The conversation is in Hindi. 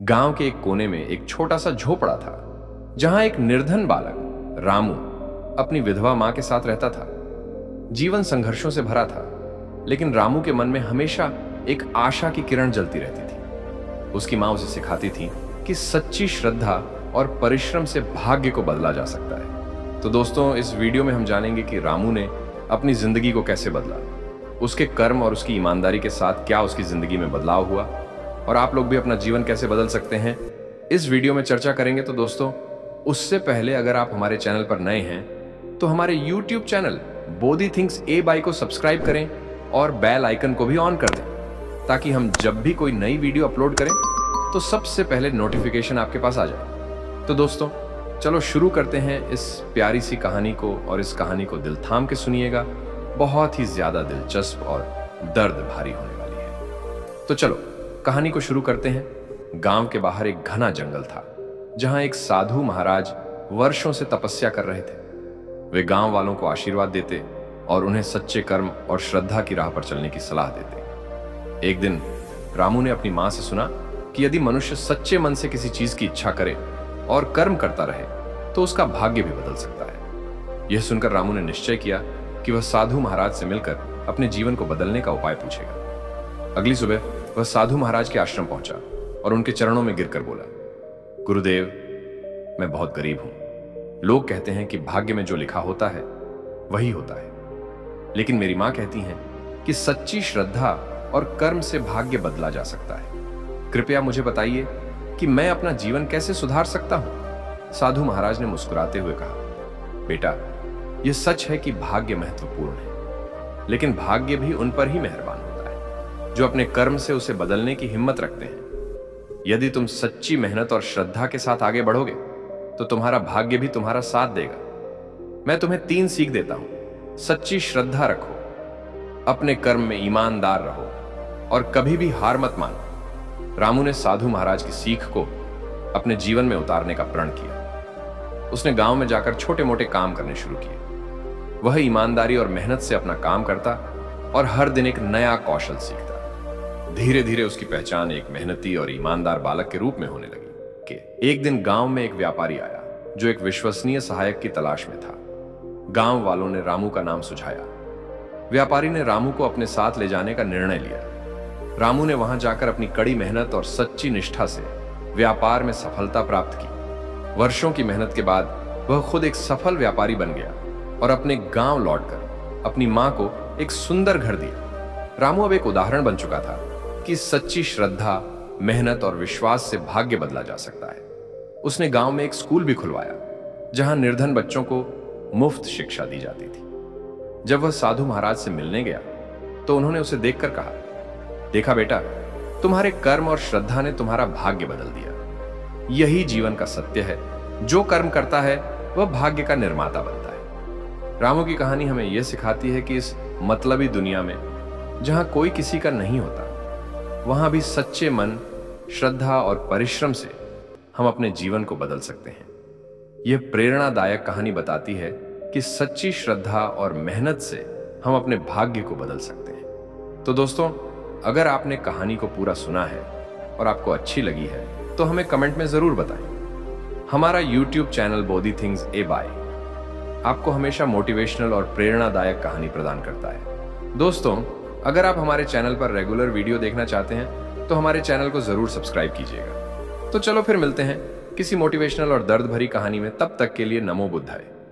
गांव के एक कोने में एक छोटा सा झोपड़ा था जहां एक निर्धन बालक रामू अपनी विधवा मां के साथ रहता था। जीवन संघर्षों से भरा था, लेकिन रामू के मन में हमेशा एक आशा की किरण जलती रहती थी। उसकी मां उसे सिखाती थी कि सच्ची श्रद्धा और परिश्रम से भाग्य को बदला जा सकता है। तो दोस्तों, इस वीडियो में हम जानेंगे कि रामू ने अपनी जिंदगी को कैसे बदला, उसके कर्म और उसकी ईमानदारी के साथ क्या उसकी जिंदगी में बदलाव हुआ, और आप लोग भी अपना जीवन कैसे बदल सकते हैं, इस वीडियो में चर्चा करेंगे। तो दोस्तों, उससे पहले अगर आप हमारे चैनल पर नए हैं तो हमारे YouTube चैनल बोधी थिंग्स ए बाय को सब्सक्राइब करें और बेल आइकन को भी ऑन कर दें, ताकि हम जब भी कोई नई वीडियो अपलोड करें तो सबसे पहले नोटिफिकेशन आपके पास आ जाए। तो दोस्तों, चलो शुरू करते हैं इस प्यारी सी कहानी को, और इस कहानी को दिल थाम के सुनिएगा। बहुत ही ज्यादा दिलचस्प और दर्द भारी होने वाली है। तो चलो कहानी को शुरू करते हैं। गांव के बाहर एक घना जंगल था जहां एक साधु महाराज वर्षों से तपस्या कर रहे थे। वे गांव वालों को आशीर्वाद देते और उन्हें सच्चे कर्म और श्रद्धा की राह पर चलने की सलाह देते। एक दिन रामू ने अपनी मां से सुना कि यदि मनुष्य सच्चे मन से किसी चीज की इच्छा करे और कर्म करता रहे तो उसका भाग्य भी बदल सकता है। यह सुनकर रामू ने निश्चय किया कि वह साधु महाराज से मिलकर अपने जीवन को बदलने का उपाय पूछेगा। अगली सुबह वह साधु महाराज के आश्रम पहुंचा और उनके चरणों में गिरकर बोला, गुरुदेव, मैं बहुत गरीब हूं। लोग कहते हैं कि भाग्य में जो लिखा होता है वही होता है, लेकिन मेरी मां कहती हैं कि सच्ची श्रद्धा और कर्म से भाग्य बदला जा सकता है। कृपया मुझे बताइए कि मैं अपना जीवन कैसे सुधार सकता हूं। साधु महाराज ने मुस्कुराते हुए कहा, बेटा, यह सच है कि भाग्य महत्वपूर्ण है, लेकिन भाग्य भी उन पर ही मेहरबान होता है जो अपने कर्म से उसे बदलने की हिम्मत रखते हैं। यदि तुम सच्ची मेहनत और श्रद्धा के साथ आगे बढ़ोगे तो तुम्हारा भाग्य भी तुम्हारा साथ देगा। मैं तुम्हें 3 सीख देता हूं। सच्ची श्रद्धा रखो, अपने कर्म में ईमानदार रहो और कभी भी हार मत मानो। रामू ने साधु महाराज की सीख को अपने जीवन में उतारने का प्रण किया। उसने गांव में जाकर छोटे मोटे काम करने शुरू किए। वह ईमानदारी और मेहनत से अपना काम करता और हर दिन एक नया कौशल सीखता। धीरे धीरे उसकी पहचान एक मेहनती और ईमानदार बालक के रूप में होने लगी। कि एक दिन गांव में एक व्यापारी आया जो एक विश्वसनीय सहायक की तलाश में था। गांव वालों ने रामू का नाम सुझाया। व्यापारी ने रामू को अपने साथ ले जाने का निर्णय लिया। रामू ने वहां जाकर अपनी कड़ी मेहनत और सच्ची निष्ठा से व्यापार में सफलता प्राप्त की। वर्षों की मेहनत के बाद वह खुद एक सफल व्यापारी बन गया और अपने गांव लौटकर अपनी मां को एक सुंदर घर दिया। रामू अब एक उदाहरण बन चुका था कि सच्ची श्रद्धा, मेहनत और विश्वास से भाग्य बदला जा सकता है। उसने गांव में एक स्कूल भी खुलवाया जहां निर्धन बच्चों को मुफ्त शिक्षा दी जाती थी। जब वह साधु महाराज से मिलने गया तो उन्होंने उसे देखकर कहा, देखा बेटा, तुम्हारे कर्म और श्रद्धा ने तुम्हारा भाग्य बदल दिया। यही जीवन का सत्य है। जो कर्म करता है वह भाग्य का निर्माता बनता है। रामू की कहानी हमें यह सिखाती है कि इस मतलबी दुनिया में जहां कोई किसी का नहीं होता, वहां भी सच्चे मन, श्रद्धा और परिश्रम से हम अपने जीवन को बदल सकते हैं। यह प्रेरणादायक कहानी बताती है कि सच्ची श्रद्धा और मेहनत से हम अपने भाग्य को बदल सकते हैं। तो दोस्तों, अगर आपने कहानी को पूरा सुना है और आपको अच्छी लगी है तो हमें कमेंट में जरूर बताएं। हमारा YouTube चैनल बोधी थिंग्स ए बाय आपको हमेशा मोटिवेशनल और प्रेरणादायक कहानी प्रदान करता है। दोस्तों, अगर आप हमारे चैनल पर रेगुलर वीडियो देखना चाहते हैं तो हमारे चैनल को जरूर सब्सक्राइब कीजिएगा। तो चलो फिर मिलते हैं किसी मोटिवेशनल और दर्द भरी कहानी में। तब तक के लिए नमो बुद्धाय।